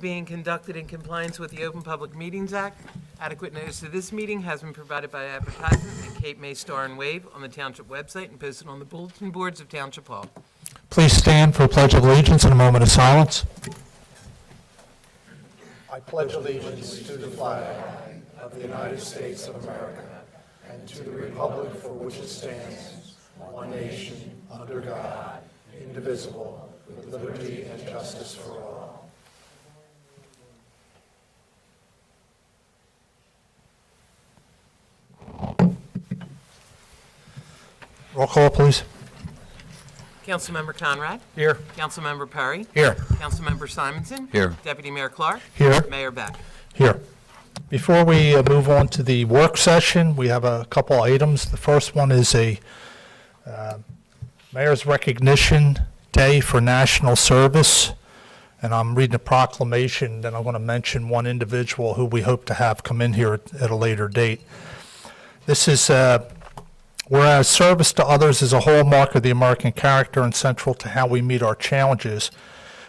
Being conducted in compliance with the Open Public Meetings Act. Adequate notice of this meeting has been provided by advertisement in Cape May Star and Wave on the Township website and posted on the bulletin boards of Township Hall. Please stand for a pledge of allegiance and a moment of silence. I pledge allegiance to the flag of the United States of America and to the republic for which it stands, one nation, under God, indivisible, with liberty and justice for all. Roll call, please. Councilmember Conrad. Here. Councilmember Perry. Here. Councilmember Simonson. Here. Deputy Mayor Clark. Here. Mayor Beck. Here. Before we move on to the work session, we have a couple items. The first one is a Mayor's Recognition Day for National Service. And I'm reading a proclamation, then I'm going to mention one individual who we hope to have come in here at a later date. This is, whereas service to others is a hallmark of the American character and central to how we meet our challenges,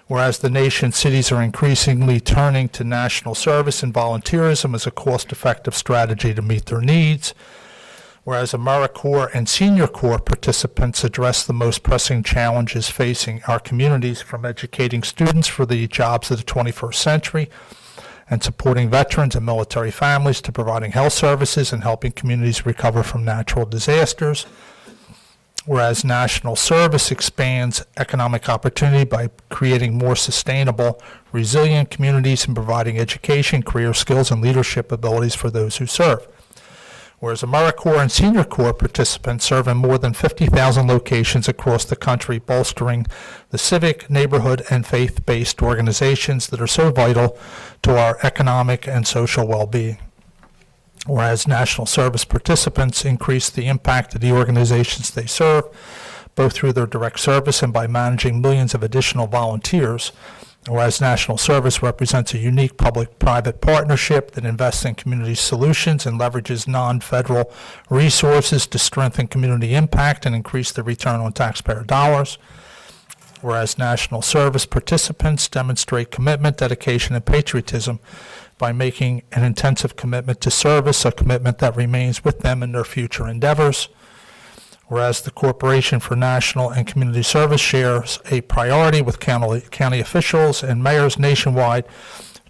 whereas the nation cities are increasingly turning to national service and volunteerism as a cost-effective strategy to meet their needs, whereas AmeriCorps and Senior Corps participants address the most pressing challenges facing our communities, from educating students for the jobs of the 21st century and supporting veterans and military families to providing health services and helping communities recover from natural disasters, whereas national service expands economic opportunity by creating more sustainable, resilient communities and providing education, career skills, and leadership abilities for those who serve. Whereas AmeriCorps and Senior Corps participants serve in more than 50,000 locations across the country, bolstering the civic, neighborhood, and faith-based organizations that are so vital to our economic and social well-being. Whereas national service participants increase the impact of the organizations they serve, both through their direct service and by managing millions of additional volunteers. Whereas national service represents a unique public-private partnership that invests in community solutions and leverages non-federal resources to strengthen community impact and increase the return on taxpayer dollars. Whereas national service participants demonstrate commitment, dedication, and patriotism by making an intensive commitment to service, a commitment that remains with them in their future endeavors. Whereas the Corporation for National and Community Service shares a priority with county officials and mayors nationwide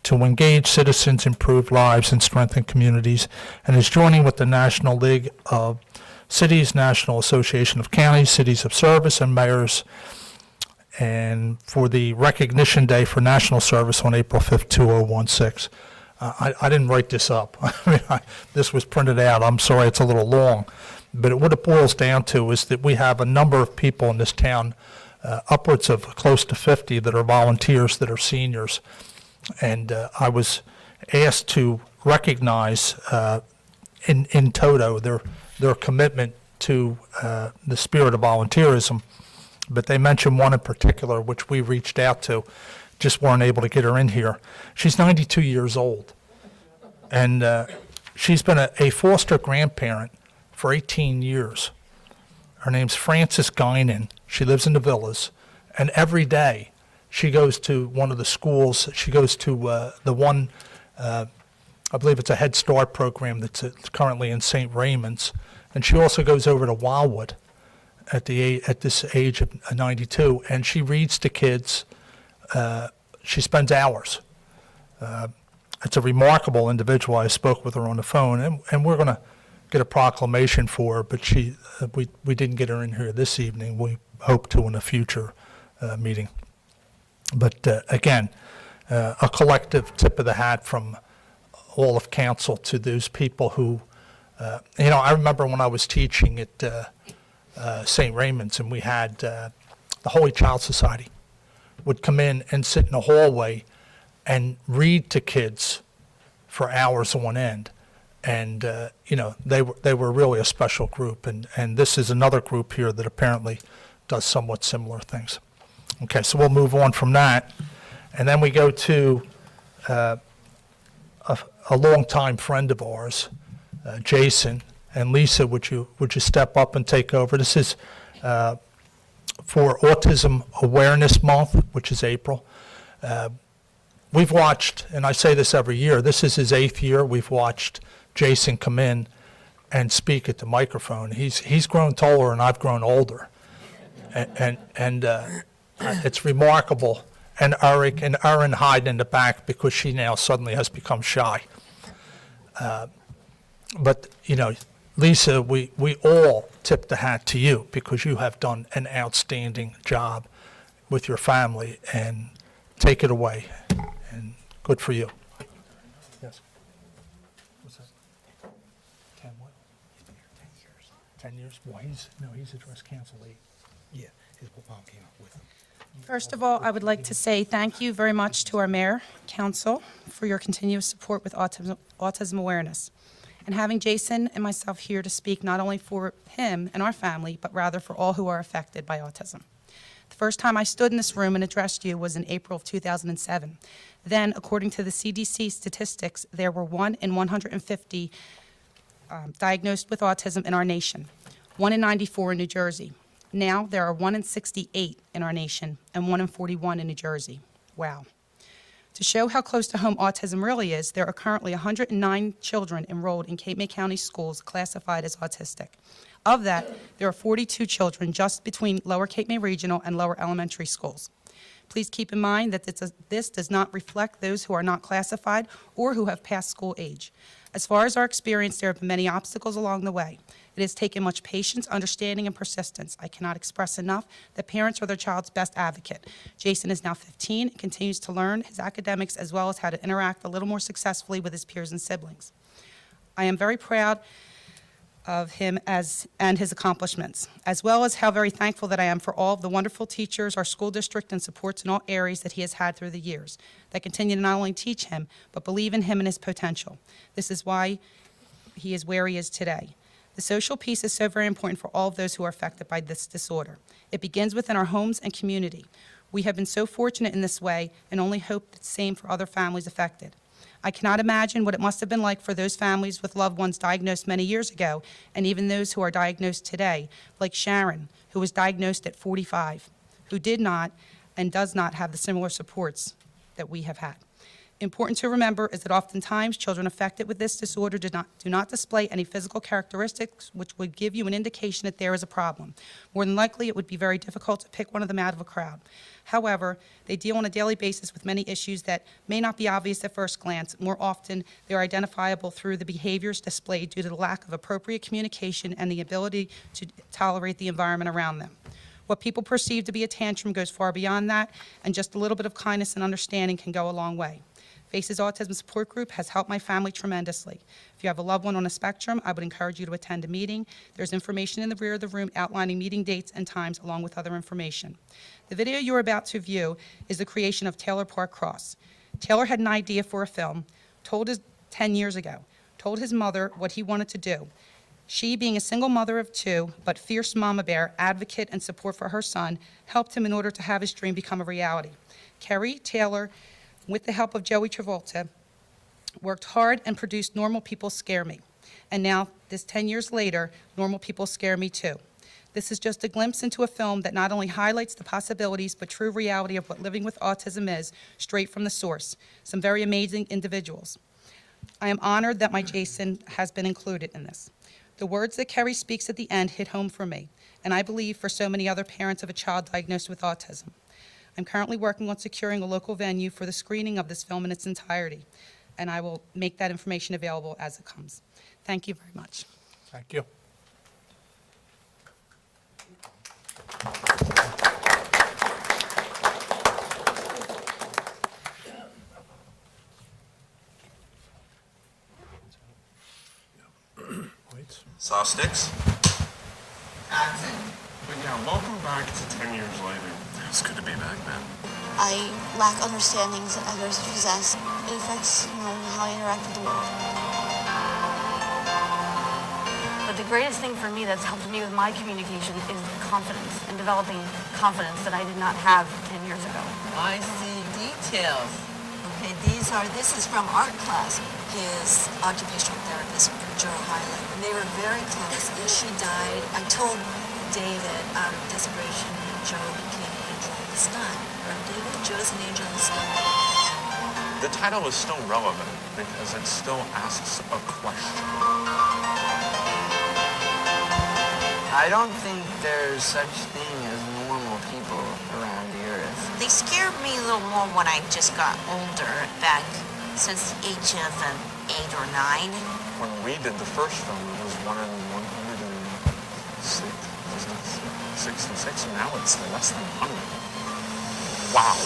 to engage citizens, improve lives, and strengthen communities, and is joining with the National League of Cities, National Association of Counties, Cities of Service, and Mayors, and for the Recognition Day for National Service on April 5th, 2016. I didn't write this up. This was printed out. I'm sorry, it's a little long. But what it boils down to is that we have a number of people in this town, upwards of close to 50, that are volunteers, that are seniors. And I was asked to recognize in toto their commitment to the spirit of volunteerism. But they mentioned one in particular, which we reached out to, just weren't able to get her in here. She's 92 years old. And she's been a foster grandparent for 18 years. Her name's Frances Guinan. She lives in the Villas, and every day she goes to one of the schools. She goes to the one, I believe it's a Head Start program that's currently in St. Raymond's, and she also goes over to Wildwood at this age of 92, and she reads to kids. She spends hours. It's a remarkable individual. I spoke with her on the phone, and we're going to get a proclamation for her, but we didn't get her in here this evening. We hope to in a future meeting. But again, a collective tip of the hat from all of council to those people who, I remember when I was teaching at St. Raymond's, and we had the Holy Child Society would come in and sit in the hallway and read to kids for hours on end. And, they were really a special group. And this is another group here that apparently does somewhat similar things. Okay, so we'll move on from that. And then we go to a longtime friend of ours, Jason. And Lisa, would you step up and take over? This is for Autism Awareness Month, which is April. we've watched, and I say this every year, this is his 8th year, we've watched Jason come in and speak at the microphone. He's grown taller and I've grown older. And it's remarkable. And Eric and Erin hide in the back because she now suddenly has become shy. But, Lisa, we all tip the hat to you because you have done an outstanding job with your family, and take it away. And good for you. Yes. What's that? 10 what? 10 years. Well, he's addressed council 8. Yeah, his mom came up with him. First of all, I would like to say thank you very much to our mayor, council, for your continuous support with autism awareness. And having Jason and myself here to speak not only for him and our family, but rather for all who are affected by autism. The first time I stood in this room and addressed you was in April of 2007. Then, according to the CDC statistics, there were 1 in 150 diagnosed with autism in our nation, 1 in 94 in New Jersey. Now, there are 1 in 68 in our nation and 1 in 41 in New Jersey. Wow. To show how close to home autism really is, there are currently 109 children enrolled in Cape May County schools classified as autistic. Of that, there are 42 children just between Lower Cape May Regional and Lower Elementary schools. Please keep in mind that this does not reflect those who are not classified or who have passed school age. As far as our experience, there have been many obstacles along the way. It has taken much patience, understanding, and persistence. I cannot express enough that parents are their child's best advocate. Jason is now 15 and continues to learn his academics as well as how to interact a little more successfully with his peers and siblings. I am very proud of him and his accomplishments, as well as how very thankful that I am for all of the wonderful teachers, our school district, and supports in all areas that he has had through the years that continue to not only teach him, but believe in him and his potential. This is why he is where he is today. The social piece is so very important for all of those who are affected by this disorder. It begins within our homes and community. We have been so fortunate in this way and only hope the same for other families affected. I cannot imagine what it must have been like for those families with loved ones diagnosed many years ago, and even those who are diagnosed today, like Sharon, who was diagnosed at 45, who did not and does not have the similar supports that we have had. Important to remember is that oftentimes children affected with this disorder do not display any physical characteristics which would give you an indication that there is a problem. More than likely, it would be very difficult to pick one of them out of a crowd. However, they deal on a daily basis with many issues that may not be obvious at first glance. More often, they are identifiable through the behaviors displayed due to the lack of appropriate communication and the ability to tolerate the environment around them. What people perceive to be a tantrum goes far beyond that, and just a little bit of kindness and understanding can go a long way. FACE's Autism Support Group has helped my family tremendously. If you have a loved one on a spectrum, I would encourage you to attend a meeting. There's information in the rear of the room outlining meeting dates and times along with other information. The video you're about to view is the creation of Taylor Park Cross. Taylor had an idea for a film, 10 years ago, told his mother what he wanted to do. She, being a single mother of 2, but fierce mama bear, advocate, and support for her son, helped him in order to have his dream become a reality. Kerry Taylor, with the help of Joey Travolta, worked hard and produced Normal People Scare Me. And now, 10 years later, Normal People Scare Me Too. This is just a glimpse into a film that not only highlights the possibilities, but true reality of what living with autism is, straight from the source. Some very amazing individuals. I am honored that my Jason has been included in this. The words that Kerry speaks at the end hit home for me, and I believe for so many other parents of a child diagnosed with autism. I'm currently working on securing a local venue for the screening of this film in its entirety, and I will make that information available as it comes. Thank you very much. Thank you. Saw sticks? But yeah, welcome back to 10 years later. It's good to be back, man. I lack understandings that others possess. It affects, how I interact with the world. But the greatest thing for me that's helped me with my communication is confidence and developing confidence that I did not have 10 years ago. I see details. Okay, this is from art class. His occupational therapist, Joe Hyland. And they were very close. And she died. I told David out of desperation that Joe became an angel in the sky. Right, David? Joe's an angel in the sky. The title is still relevant because it still asks a question. I don't think there's such thing as normal people around the earth. They scared me a little more when I just got older, back since the age of 8 or 9. When we did the first film, it was 1 in 166, and now it's less than 100. Wow.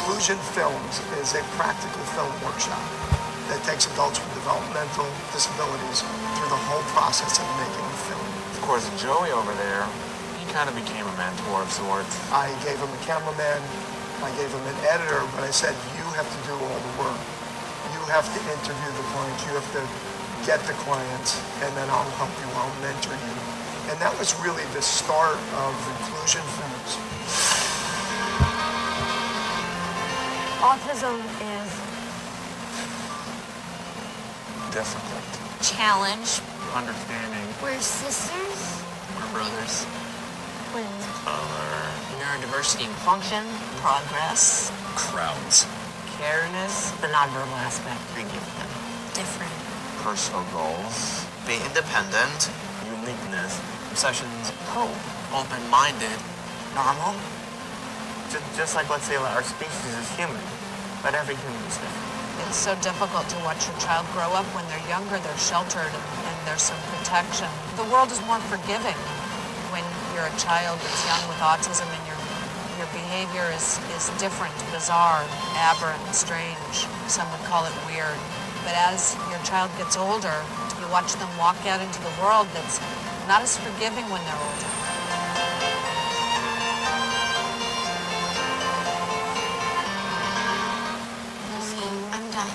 Inclusion Films is a practical film workshop that takes adults with developmental disabilities through the whole process of making a film. Of course, Joey over there, he kind of became a mentor of sorts. I gave him a cameraman, I gave him an editor, but I said, you have to do all the work. You have to interview the clients, you have to get the clients, and then I'll help you, I'll mentor you. And that was really the start of Inclusion Films. Autism is Difficult. Challenge. Understanding. we're sisters, We're brothers. twins. Neurodiversity. Function, Progress. Crowds. Careness. the nonverbal aspect. Thank you. Different. Personal goals. Be independent. Uniqueness. Obsessions. Hope. Open-minded. Normal. Just like, let's say, our species is human, but every human is different. It's so difficult to watch your child grow up. When they're younger, they're sheltered and there's some protection. The world is more forgiving when you're a child that's young with autism and your behavior is different, bizarre, aberrant, strange. Some would call it weird. But as your child gets older, you watch them walk out into the world that's not as forgiving when they're older. I'm done.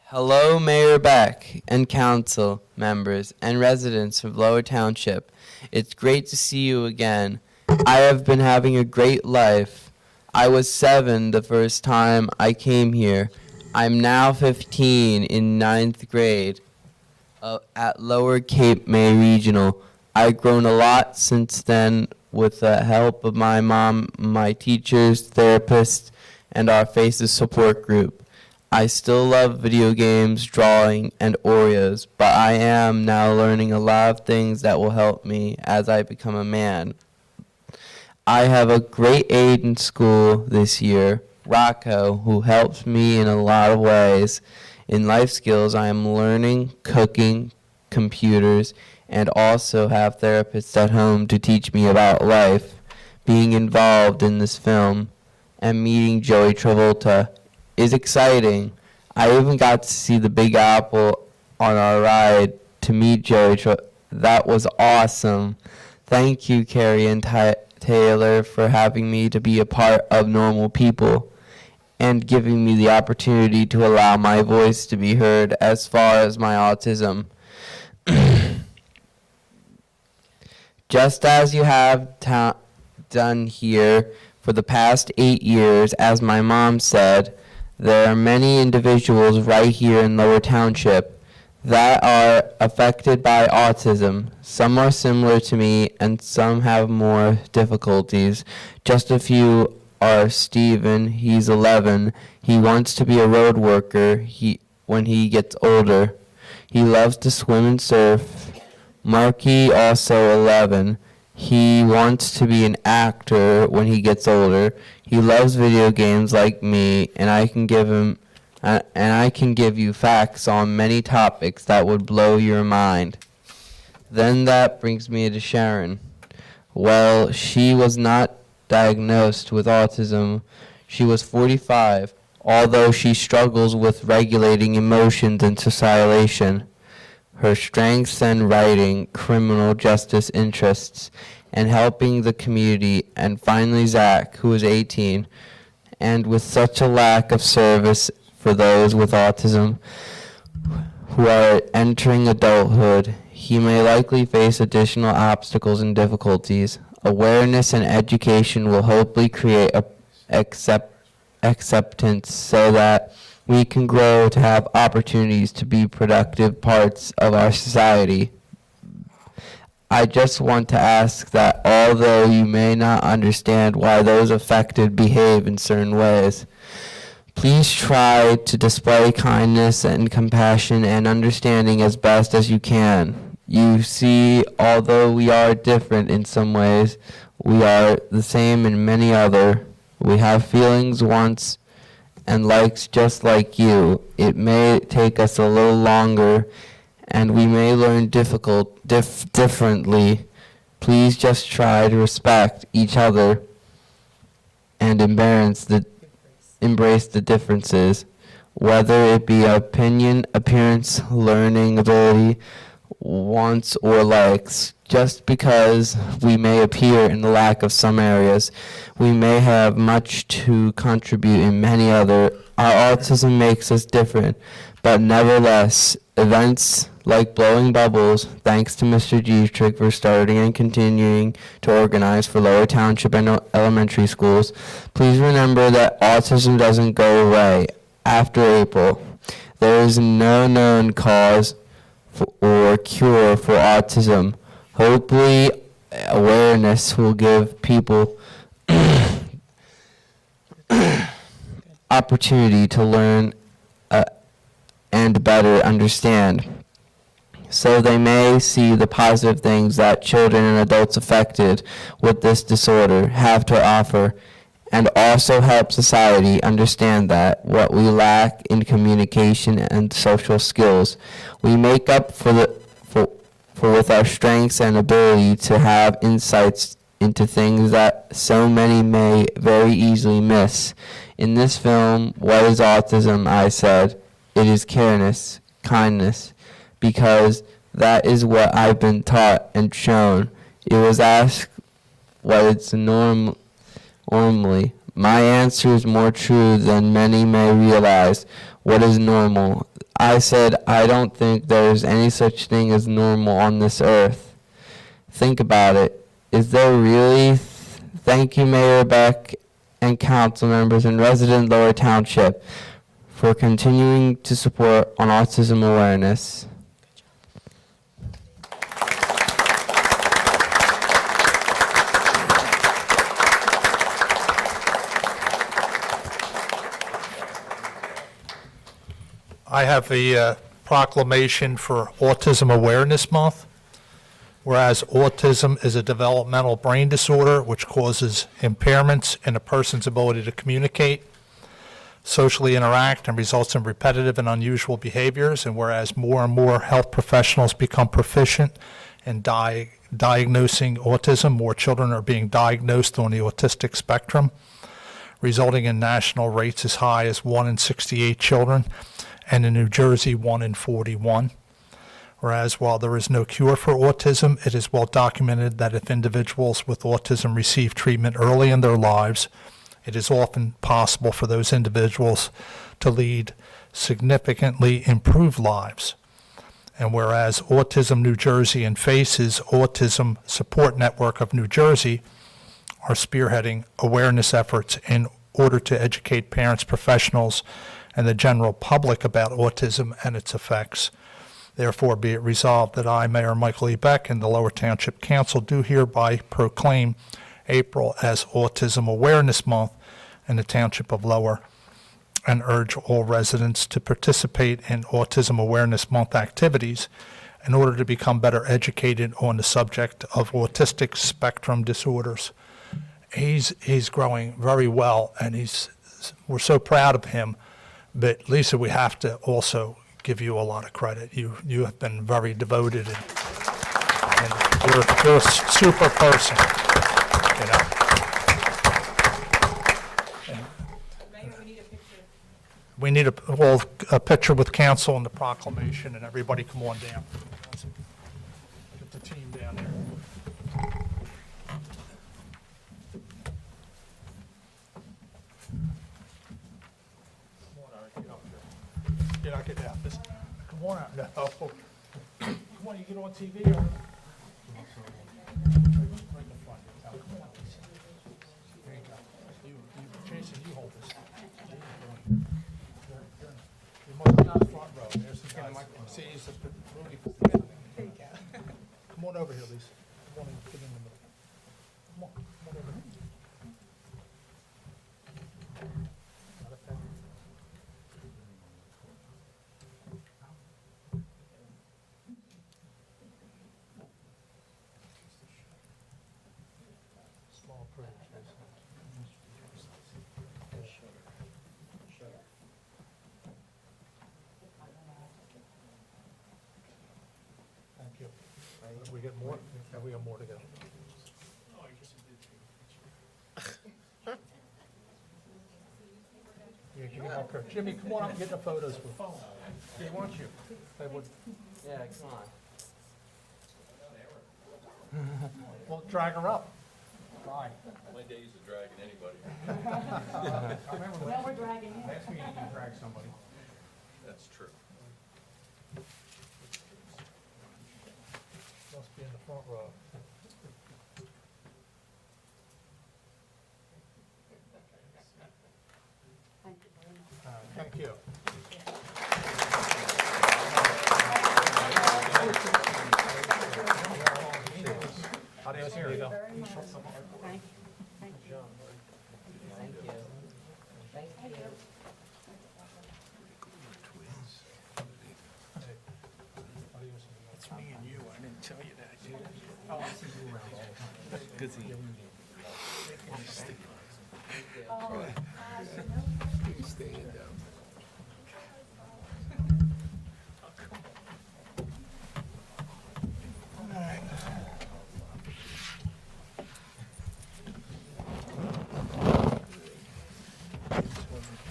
Hello, Mayor Beck and council members and residents of Lower Township. It's great to see you again. I have been having a great life. I was 7 the first time I came here. I'm now 15 in 9th grade at Lower Cape May Regional. I've grown a lot since then with the help of my mom, my teachers, therapists, and our Faces support group. I still love video games, drawing, and Oreos, but I am now learning a lot of things that will help me as I become a man. I have a great aide in school this year, Rocco, who helps me in a lot of ways. In life skills, I am learning cooking, computers, and also have therapists at home to teach me about life. Being involved in this film and meeting Joey Travolta is exciting. I even got to see the Big Apple on our ride to meet Joey. That was awesome. Thank you, Carrie and Taylor, for having me to be a part of Normal People and giving me the opportunity to allow my voice to be heard as far as my autism. Just as you have done here for the past 8 years, as my mom said, there are many individuals right here in Lower Township that are affected by autism. Some are similar to me and some have more difficulties. Just a few are Steven, he's 11. He wants to be a road worker when he gets older. He loves to swim and surf. Marky, also 11. He wants to be an actor when he gets older. He loves video games like me, and I can give you facts on many topics that would blow your mind. Then that brings me to Sharon. Well, she was not diagnosed with autism. She was 45, although she struggles with regulating emotions and socialization. Her strengths in writing, criminal justice interests, and helping the community, and finally Zach, who is 18, and with such a lack of service for those with autism who are entering adulthood, he may likely face additional obstacles and difficulties. Awareness and education will hopefully create acceptance so that we can grow to have opportunities to be productive parts of our society. I just want to ask that although you may not understand why those affected behave in certain ways, please try to display kindness and compassion and understanding as best as you can. You see, although we are different in some ways, we are the same in many other. We have feelings, wants, and likes just like you. It may take us a little longer, and we may learn differently. Please just try to respect each other and embrace the differences, whether it be opinion, appearance, learning ability, wants, or likes. Just because we may appear in the lack of some areas, we may have much to contribute in many other. Our autism makes us different, but nevertheless, events like blowing bubbles, thanks to Mr. Dietrich for starting and continuing to organize for Lower Township and elementary schools. Please remember that autism doesn't go away after April. There is no known cause or cure for autism. Hopefully, awareness will give people opportunity to learn and better understand, so they may see the positive things that children and adults affected with this disorder have to offer, and also help society understand that what we lack in communication and social skills, we make up for with our strengths and ability to have insights into things that so many may very easily miss. In this film, What is Autism? I said, it is kindness, because that is what I've been taught and shown. It was asked what it's normally. My answer is more true than many may realize. What is normal? I said, I don't think there is any such thing as normal on this earth. Think about it. Is there really? Thank you, Mayor Beck and council members and resident Lower Township for continuing to support on autism awareness. I have a proclamation for Autism Awareness Month. Whereas autism is a developmental brain disorder which causes impairments in a person's ability to communicate, socially interact, and results in repetitive and unusual behaviors, and whereas more and more health professionals become proficient in diagnosing autism, more children are being diagnosed on the autistic spectrum, resulting in national rates as high as 1 in 68 children, and in New Jersey, 1 in 41. Whereas while there is no cure for autism, it is well documented that if individuals with autism receive treatment early in their lives, it is often possible for those individuals to lead significantly improved lives. And whereas Autism New Jersey and FACE's Autism Support Network of New Jersey are spearheading awareness efforts in order to educate parents, professionals, and the general public about autism and its effects. Therefore, be it resolved that I, Mayor Michael E. Beck, and the Lower Township Council do hereby proclaim April as Autism Awareness Month in the Township of Lower, and urge all residents to participate in Autism Awareness Month activities in order to become better educated on the subject of autistic spectrum disorders. He's growing very well, and we're so proud of him. But Lisa, we have to also give you a lot of credit. You have been very devoted, and you're a super person, you know. We need a picture with council and the proclamation, and everybody come on down. Get the team down there. Come on, Eric, get up here. Get out, get out. Come on out. No. Come on, you get on TV. Or... Jason, you hold this. You must be on the front row. There's the guy. See, he's the Rudy. Come on over here, Lisa. Come on, get in the middle. Come on over here. Not a pen. Small prayer, Jason. Thank you. We get more? Yeah, we got more to go. Yeah, you get up here. Jimmy, come on up and get the photos. They want you. They would. Yeah, come on. Well, drag her up. Fine. My days of dragging anybody. I remember when we're dragging you. Last meeting you dragged somebody. That's true. Must be in the front row. Thank you. Adios, here you go. Thank you. Thank you. Thank you. Thank you. It's me and you. I didn't tell you that, did I? Oh, I see you around all the time. Good to see you.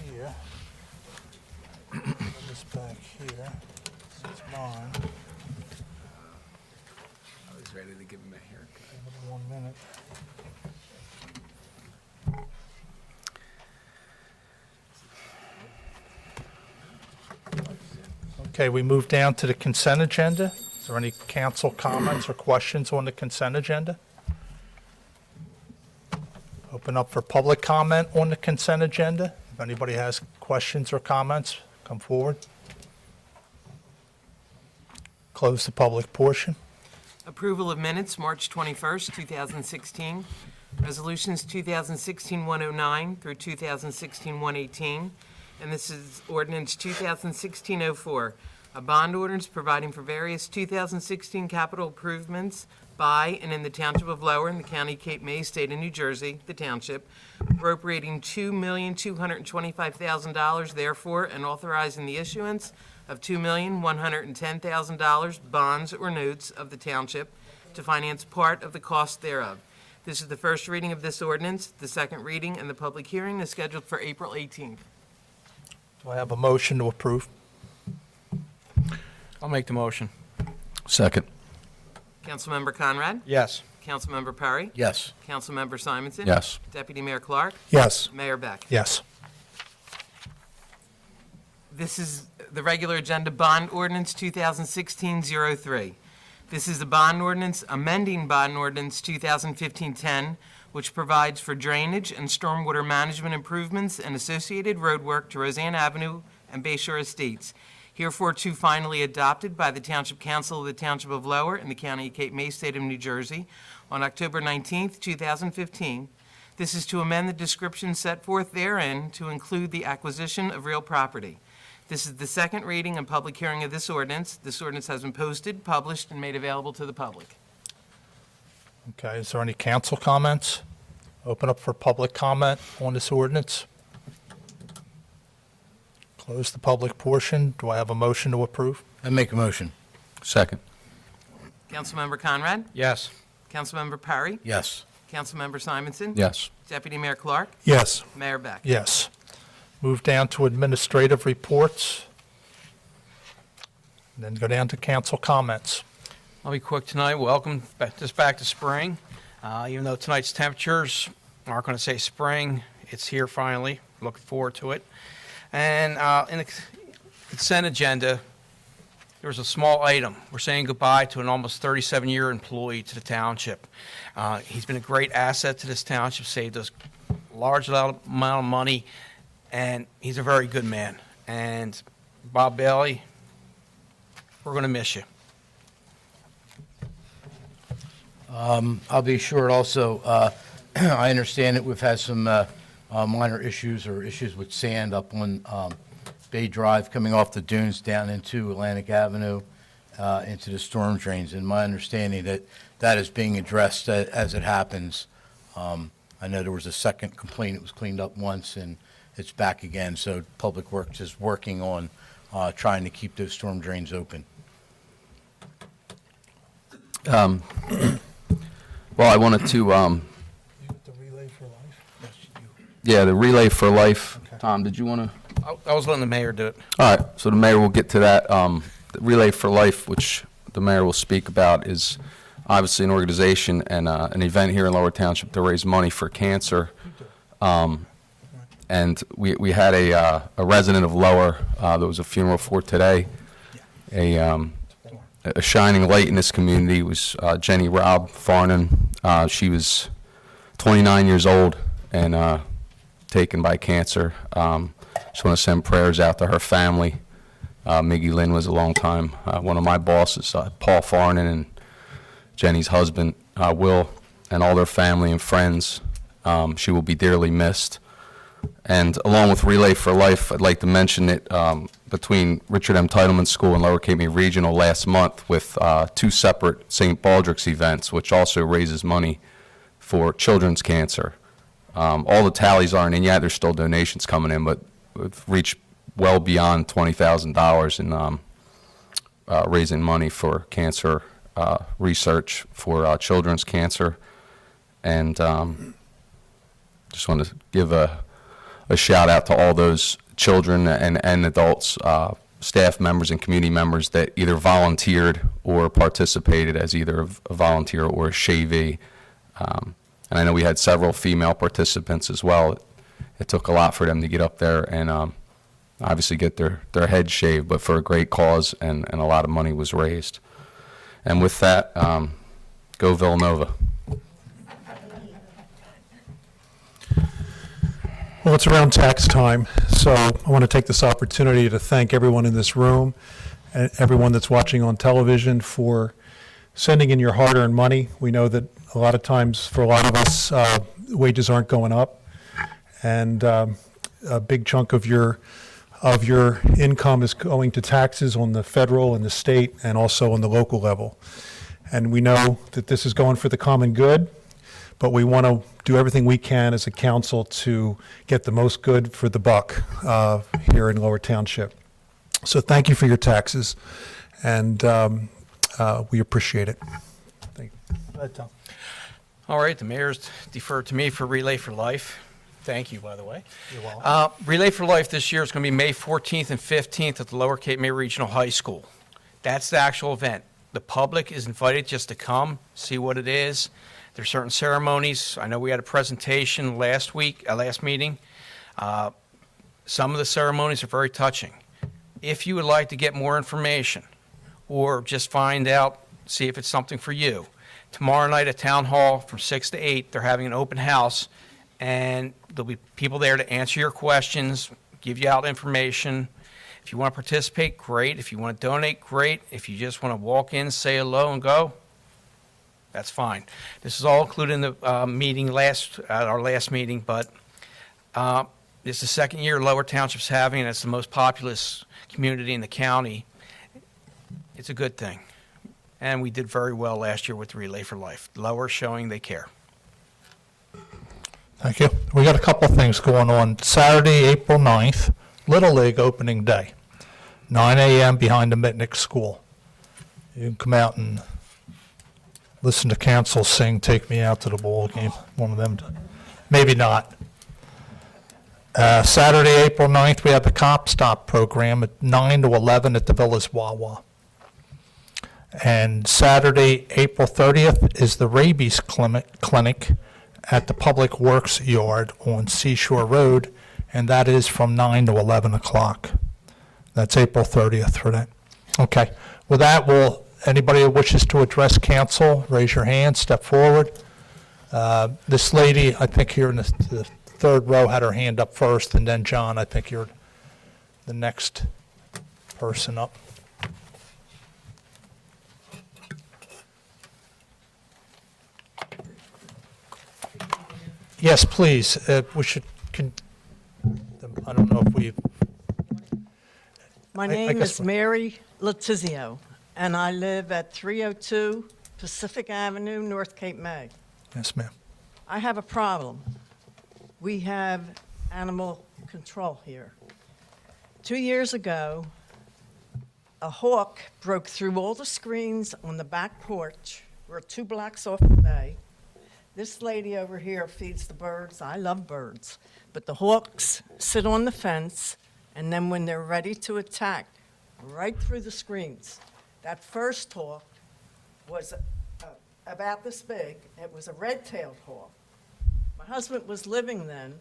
Here. Put this back here. It's mine. I was ready to give him a haircut. 1 minute. Okay, we move down to the consent agenda. Is there any council comments or questions on the consent agenda? Open up for public comment on the consent agenda. If anybody has questions or comments, come forward. Close the public portion. Approval of minutes, March 21st, 2016. Resolutions 2016-109 through 2016-118. And this is ordinance 2016-04, a bond ordinance providing for various 2016 capital improvements by and in the Township of Lower in the County of Cape May, State of New Jersey, the Township, appropriating $2,225,000 therefore, and authorizing the issuance of $2,110,000 bonds or notes of the Township to finance part of the cost thereof. This is the first reading of this ordinance. The second reading and the public hearing is scheduled for April 18th. Do I have a motion to approve? I'll make the motion. Second. Councilmember Conrad? Yes. Councilmember Perry? Yes. Councilmember Simonson? Yes. Deputy Mayor Clark? Yes. Mayor Beck? Yes. This is the regular agenda bond ordinance 2016-03. This is the bond ordinance amending bond ordinance 2015-10, which provides for drainage and stormwater management improvements and associated roadwork to Roseanne Avenue and Bayshore Estates. Herefore, to finally adopted by the Township Council of the Township of Lower in the County of Cape May, State of New Jersey, on October 19th, 2015. This is to amend the description set forth therein to include the acquisition of real property. This is the second reading and public hearing of this ordinance. This ordinance has been posted, published, and made available to the public. Okay, is there any council comments? Open up for public comment on this ordinance. Close the public portion. Do I have a motion to approve? I make a motion. Second. Councilmember Conrad? Yes. Councilmember Perry? Yes. Councilmember Simonson? Yes. Deputy Mayor Clark? Yes. Mayor Beck? Yes. Move down to administrative reports. Then go down to council comments. I'll be quick tonight. Welcome back to spring. Even though tonight's temperatures aren't going to say spring, it's here finally. Looking forward to it. And in the consent agenda, there was a small item. We're saying goodbye to an almost 37-year employee to the township. He's been a great asset to this township, saved us a large amount of money, and he's a very good man. And Bob Bailey, we're going to miss you. I'll be short also. I understand that we've had some minor issues or issues with sand up on Bay Drive coming off the dunes down into Atlantic Avenue into the storm drains. And my understanding that is being addressed as it happens. I know there was a second complaint. It was cleaned up once and it's back again. So Public Works is working on trying to keep those storm drains open. Well, I wanted to, The Relay for Life? yeah, the Relay for Life. Tom, did you want to? I was letting the mayor do it. All right, so the mayor will get to that. The Relay for Life, which the mayor will speak about, is obviously an organization and an event here in Lower Township to raise money for cancer. And we had a resident of Lower, there was a funeral for today. A shining light in this community was Jenny Robb Farnan. She was 29 years old and taken by cancer. Just want to send prayers out to her family. Miggy Lynn was a long time. One of my bosses, Paul Farnan, and Jenny's husband, Will, and all their family and friends. She will be dearly missed. And along with Relay for Life, I'd like to mention it between Richard M. Titleman School and Lower Cape May Regional last month with two separate St. Baldrick's events, which also raises money for children's cancer. All the tallies aren't in yet. There's still donations coming in, but we've reached well beyond $20,000 in raising money for cancer research for children's cancer. And just want to give a shout out to all those children and adults, staff members and community members that either volunteered or participated as either a volunteer or a shavee. And I know we had several female participants as well. It took a lot for them to get up there and obviously get their heads shaved, but for a great cause, and a lot of money was raised. And with that, go Villanova. Well, it's around tax time, so I want to take this opportunity to thank everyone in this room and everyone that's watching on television for sending in your hard-earned money. We know that a lot of times, for a lot of us, wages aren't going up, and a big chunk of your income is going to taxes on the federal and the state and also on the local level. And we know that this is going for the common good, but we want to do everything we can as a council to get the most good for the buck here in Lower Township. So thank you for your taxes, and we appreciate it. Thank you. Go ahead, Tom. All right, the mayor's deferred to me for Relay for Life. Thank you, by the way. You're welcome. Relay for Life this year is going to be May 14th and 15th at the Lower Cape May Regional High School. That's the actual event. The public is invited just to come, see what it is. There's certain ceremonies. I know we had a presentation last meeting. Some of the ceremonies are very touching. If you would like to get more information or just find out, see if it's something for you, tomorrow night at Town Hall from 6 to 8, they're having an open house, and there'll be people there to answer your questions, give you out information. If you want to participate, great. If you want to donate, great. If you just want to walk in, say hello, and go, that's fine. This is all included in the meeting our last meeting, but It's the second year Lower Township's having it. It's the most populous community in the county. It's a good thing. And we did very well last year with Relay for Life. Lower showing they care. Thank you. We got a couple things going on. Saturday, April 9th, Little League opening day, 9 a.m. behind the Mitnick School. You can come out and listen to council sing "Take Me Out to the Ball Game." One of them. Maybe not. Saturday, April 9th, we have the Cop Stop program at 9 to 11 at the Villas Wawa. And Saturday, April 30th, is the rabies clinic at the Public Works Yard on Seashore Road, and that is from 9 to 11 o'clock. That's April 30th for that. Okay. With that, anybody who wishes to address council, raise your hand, step forward. This lady, I think here in the third row, had her hand up first, and then John, I think you're the next person up. Yes, please. We should. I don't know if we. My name is Mary Letizio, and I live at 302 Pacific Avenue, North Cape May. Yes, ma'am. I have a problem. We have animal control here. 2 years ago, a hawk broke through all the screens on the back porch. We're 2 blocks off the bay. This lady over here feeds the birds. I love birds. But the hawks sit on the fence, and then when they're ready to attack, right through the screens. That first hawk was about this big. It was a red-tailed hawk. My husband was living then,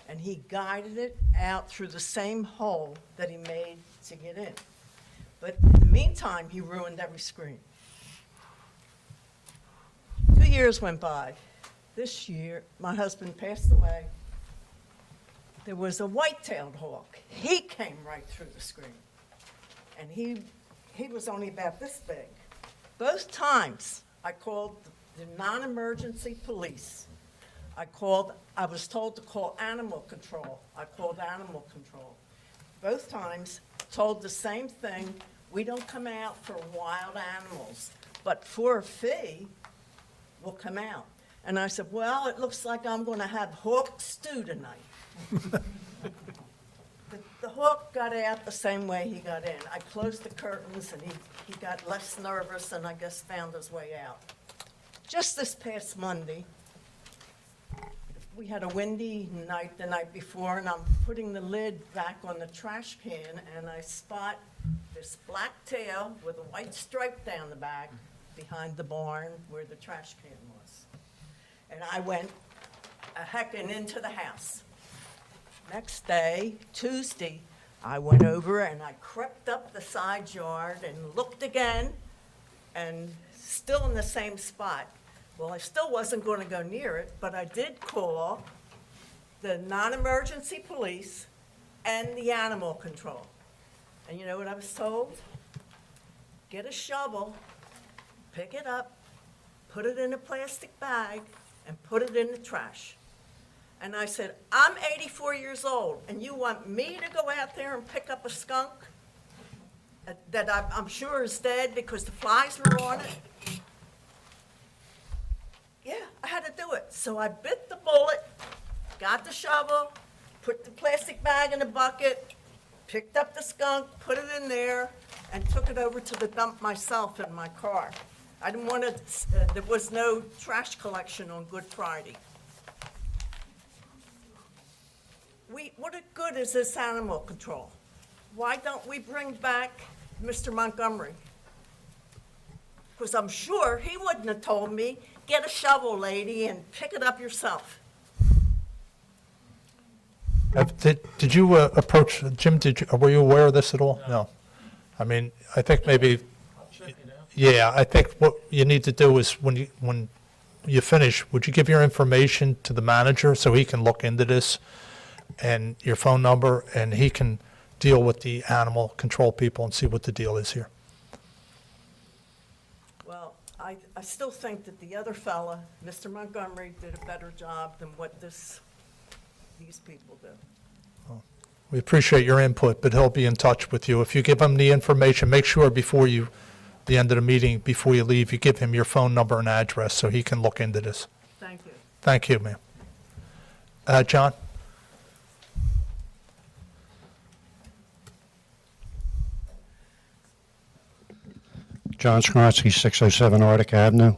and he guided it out through the same hole that he made to get in. But in the meantime, he ruined every screen. 2 years went by. This year, my husband passed away. There was a white-tailed hawk. He came right through the screen. And he was only about this big. Both times, I called the non-emergency police. I was told to call animal control. I called animal control. Both times, told the same thing. We don't come out for wild animals, but for a fee, we'll come out. And I said, well, it looks like I'm going to have hawk stew tonight. The hawk got out the same way he got in. I closed the curtains, and he got less nervous and I guess found his way out. Just this past Monday, we had a windy night the night before, and I'm putting the lid back on the trash can, and I spot this black tail with a white stripe down the back behind the barn where the trash can was. And I went a-hecking into the house. Next day, Tuesday, I went over and I crept up the side yard and looked again, and still in the same spot. Well, I still wasn't going to go near it, but I did call the non-emergency police and the animal control. And you know what I was told? Get a shovel, pick it up, put it in a plastic bag, and put it in the trash. And I said, I'm 84 years old, and you want me to go out there and pick up a skunk that I'm sure is dead because the flies were on it? Yeah, I had to do it. So I bit the bullet, got the shovel, put the plastic bag in a bucket, picked up the skunk, put it in there, and took it over to the dump myself in my car. I didn't want to, there was no trash collection on Good Friday. What good is this animal control? Why don't we bring back Mr. Montgomery? Because I'm sure he wouldn't have told me, get a shovel, lady, and pick it up yourself. Did you approach, Jim, were you aware of this at all? No. I mean, I think maybe, yeah, I think what you need to do is when you finish, would you give your information to the manager so he can look into this, and your phone number, and he can deal with the animal control people and see what the deal is here? Well, I still think that the other fella, Mr. Montgomery, did a better job than what these people do. We appreciate your input, but he'll be in touch with you. If you give him the information, make sure before the end of the meeting, before you leave, you give him your phone number and address so he can look into this. Thank you. Thank you, ma'am. John? John Skronsky, 607 Arctic Avenue.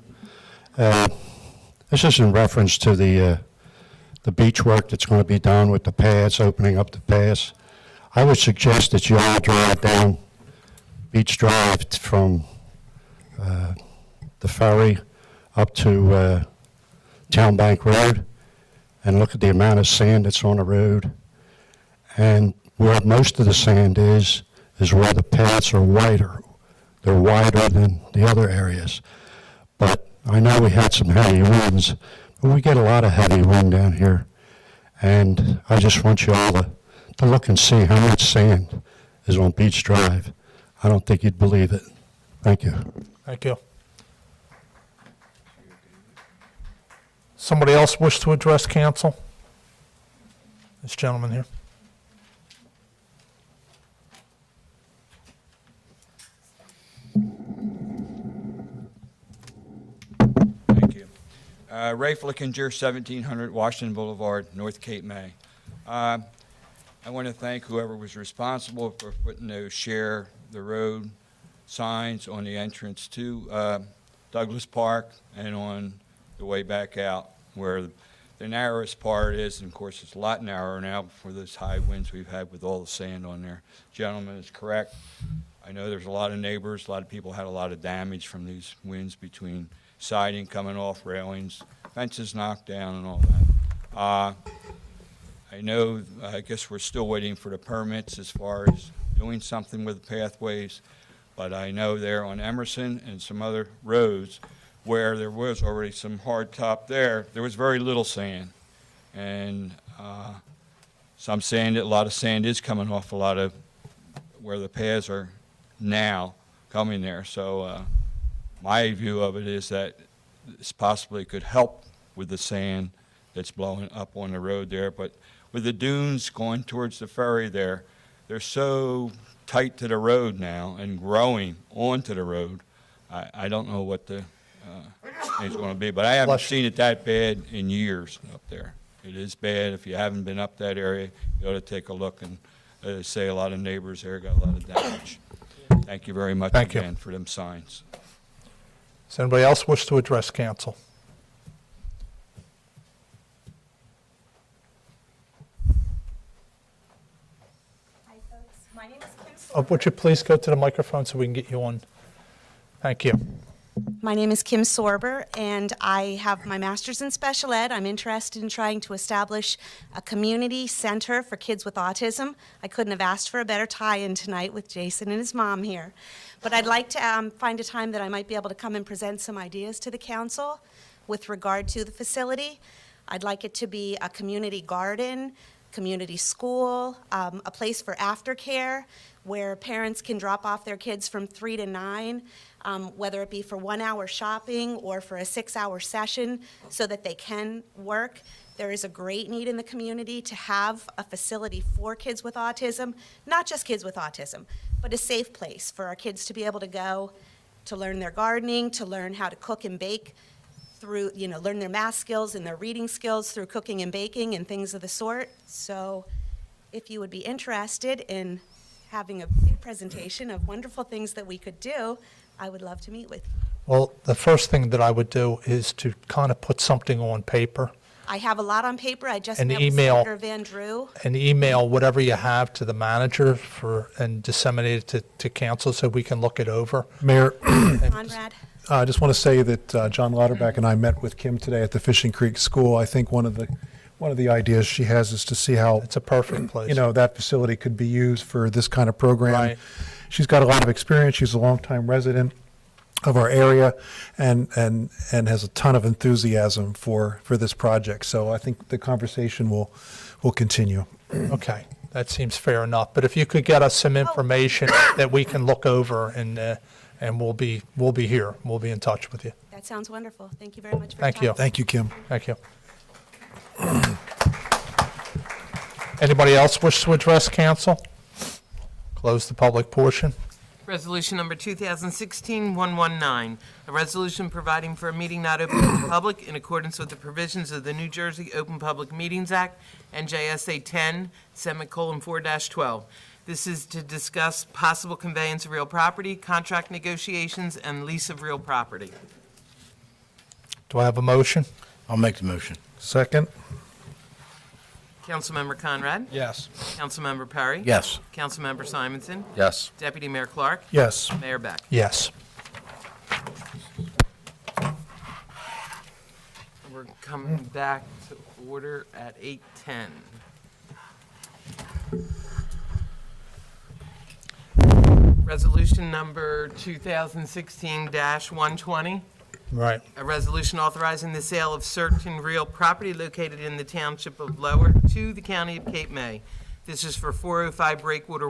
This is in reference to the beach work that's going to be done with the pads, opening up the pads. I would suggest that you all drive down Beach Drive from the ferry up to Town Bank Road and look at the amount of sand that's on the road. And where most of the sand is where the pads are wider. They're wider than the other areas. But I know we had some heavy winds, but we get a lot of heavy wind down here. And I just want you all to look and see how much sand is on Beach Drive. I don't think you'd believe it. Thank you. Thank you. Somebody else wish to address council? This gentleman here. Thank you. Ray Flickinger, 1700 Washington Boulevard, North Cape May. I want to thank whoever was responsible for putting those share the road signs on the entrance to Douglas Park and on the way back out where the narrowest part is, and of course it's a lot narrower now for those high winds we've had with all the sand on there. Gentleman is correct. I know there's a lot of neighbors, a lot of people had a lot of damage from these winds between siding coming off, railings, fences knocked down and all that. I know, I guess we're still waiting for the permits as far as doing something with the pathways, but I know there on Emerson and some other roads where there was already some hard top there was very little sand. And some sand, a lot of sand is coming off a lot of where the paths are now coming there. So my view of it is that this possibly could help with the sand that's blowing up on the road there. But with the dunes going towards the ferry there, they're so tight to the road now and growing onto the road. I don't know what the thing's going to be, but I haven't seen it that bad in years up there. It is bad. If you haven't been up that area, you ought to take a look. And as I say, a lot of neighbors there got a lot of damage. Thank you very much again for them signs. Does anybody else wish to address council? Hi, folks. My name is Kim. Would you please go to the microphone so we can get you on? Thank you. My name is Kim Sorber, and I have my master's in special ed. I'm interested in trying to establish a community center for kids with autism. I couldn't have asked for a better tie-in tonight with Jason and his mom here. But I'd like to find a time that I might be able to come and present some ideas to the council with regard to the facility. I'd like it to be a community garden, community school, a place for aftercare where parents can drop off their kids from 3 to 9, whether it be for 1 hour shopping or for a 6-hour session so that they can work. There is a great need in the community to have a facility for kids with autism, not just kids with autism, but a safe place for our kids to be able to go to learn their gardening, to learn how to cook and bake through, learn their math skills and their reading skills through cooking and baking and things of the sort. So if you would be interested in having a big presentation of wonderful things that we could do, I would love to meet with you. Well, the first thing that I would do is to kind of put something on paper. I have a lot on paper. I just An met email. with Senator Van Drew. And email whatever you have to the manager and disseminate it to council so we can look it over. Mayor, Conrad. I just want to say that John Lauterbach and I met with Kim today at the Fishing Creek School. I think one of the ideas she has is to see how it's a perfect place. That facility could be used for this kind of program. Right. She's got a lot of experience. She's a longtime resident of our area and has a ton of enthusiasm for this project. So I think the conversation will continue. Okay, that seems fair enough. But if you could get us some information that we can look over and we'll be here. We'll be in touch with you. That sounds wonderful. Thank you very much for your Thank time. you. Thank you, Kim. Thank you. Anybody else wish to address council? Close the public portion. Resolution number 2016-119, a resolution providing for a meeting not open to the public in accordance with the provisions of the New Jersey Open Public Meetings Act, NJSA 10:4-12. This is to discuss possible conveyance of real property, contract negotiations, and lease of real property. Do I have a motion? I'll make the motion. Second? Councilmember Conrad? Yes. Councilmember Perry? Yes. Councilmember Simonson? Yes. Deputy Mayor Clark? Yes. Mayor Beck? Yes. We're coming back to order at 8:10. Resolution number 2016-120, Right. a resolution authorizing the sale of certain real property located in the Township of Lower to the County of Cape May. This is for 405 Breakwater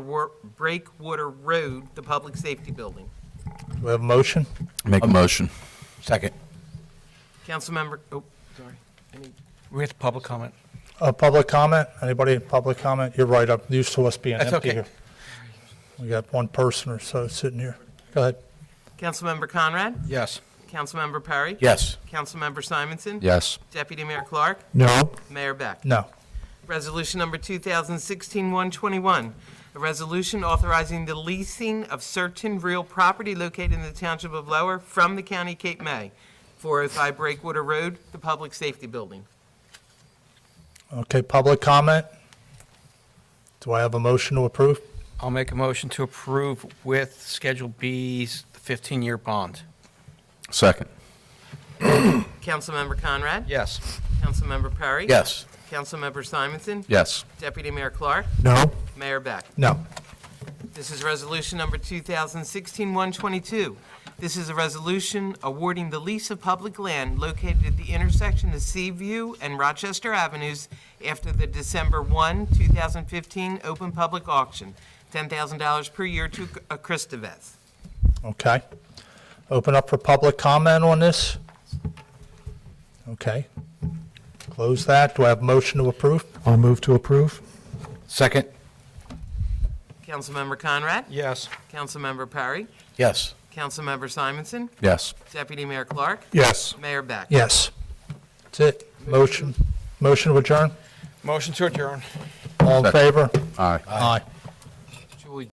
Road, the Public Safety Building. Do we have a motion? Make a motion. Second. Councilmember, oh, sorry. Any We have public comment. Public comment? Anybody in public comment? You're right, I'm used to us being That's empty okay. here. We got one person or so sitting here. Go ahead. Councilmember Conrad? Yes. Councilmember Perry? Yes. Councilmember Simonson? Yes. Deputy Mayor Clark? No. Mayor Beck? No. Resolution number 2016-121, a resolution authorizing the leasing of certain real property located in the Township of Lower from the County of Cape May, 405 Breakwater Road, the Public Safety Building. Okay, public comment? Do I have a motion to approve? I'll make a motion to approve with Schedule B's 15-year bond. Second. Councilmember Conrad? Yes. Councilmember Perry? Yes. Councilmember Simonson? Yes. Deputy Mayor Clark? No. Mayor Beck? No. This is resolution number 2016-122. This is a resolution awarding the lease of public land located at the intersection of Seaview and Rochester Avenues after the December 1, 2015 open public auction, $10,000 per year to Christovets. Okay. Open up for public comment on this? Okay. Close that. Do I have a motion to approve? I'll move to approve. Second. Councilmember Conrad? Yes. Councilmember Perry? Yes. Councilmember Simonson? Yes. Deputy Mayor Clark? Yes. Mayor Beck? Yes. That's it. Motion to adjourn? Motion to adjourn. All in Second. favor? Aye. Aye.